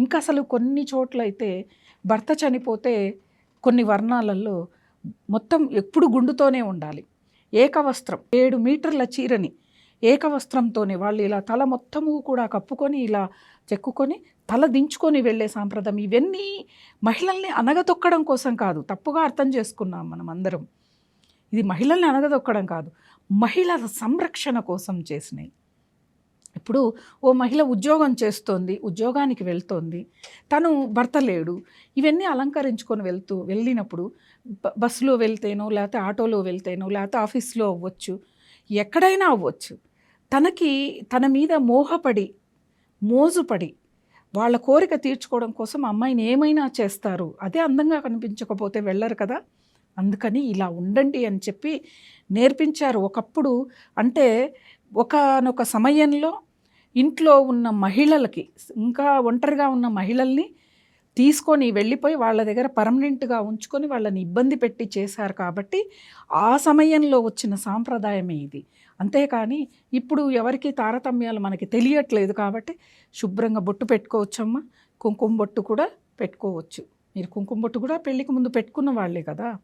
ఇంకా అసలు కొన్ని చోట్లయితే భర్త చనిపోతే కొన్ని వర్ణాలలో మొత్తం ఎప్పుడు గుండుతోనే ఉండాలి. ఏకవస్త్రం 7 మీటర్ల చీరని ఏకవస్త్రంతోనే వాళ్ళు ఇలా తల మొత్తము కూడా కప్పుకొని ఇలా చెక్కుకొని తల దించుకొని వెళ్ళే సాంప్రదాయం. ఇవన్నీ మహిళల్ని అణగదొక్కడం కోసం కాదు, తప్పుగా అర్థం చేసుకున్నాం మనం అందరం. ఇది మహిళల్ని అణగదొక్కడం కాదు, మహిళల సంరక్షణ కోసం చేసినాయి. ఇప్పుడు ఓ మహిళ ఉద్యోగం చేస్తోంది, ఉద్యోగానికి వెళ్తోంది, తను భర్త లేడు, ఇవన్నీ అలంకరించుకొని వెళ్ళినప్పుడు బస్సులో వెళ్తేనో లేకపోతే ఆటోలో వెళ్తేనో లేకపోతే ఆఫీస్లో అవ్వచ్చు, ఎక్కడైనా అవ్వచ్చు, తన మీద మోజుపడి వాళ్ళ కోరిక తీర్చుకోవడం కోసం అమ్మాయిని ఏమైనా చేస్తారు. అదే అందంగా కనిపించకపోతే వెళ్ళరు కదా. అందుకని ఇలా ఉండండి అని చెప్పి నేర్పించారు. ఒకప్పుడు అంటే ఒకానొక సమయంలో ఇంట్లో ఉన్న మహిళలకి, ఇంకా ఒంటరిగా ఉన్న మహిళల్ని తీసుకొని వెళ్ళిపోయి వాళ్ళ దగ్గర పర్మనెంట్గా ఉంచుకొని వాళ్ళని ఇబ్బంది పెట్టి చేశారు. కాబట్టి ఆ సమయంలో వచ్చిన సాంప్రదాయమే ఇది. అంతేకాని ఇప్పుడు ఎవరికి తారతమ్యాలు మనకి తెలియట్లేదు. కాబట్టి శుభ్రంగా బొట్టు పెట్టుకోవచ్చమ్మా, కుంకుమ బొట్టు కూడా పెట్టుకోవచ్చు. మీరు కుంకుమ బొట్టు కూడా పెళ్ళికి ముందు పెట్టుకున్న వాళ్ళే కదా.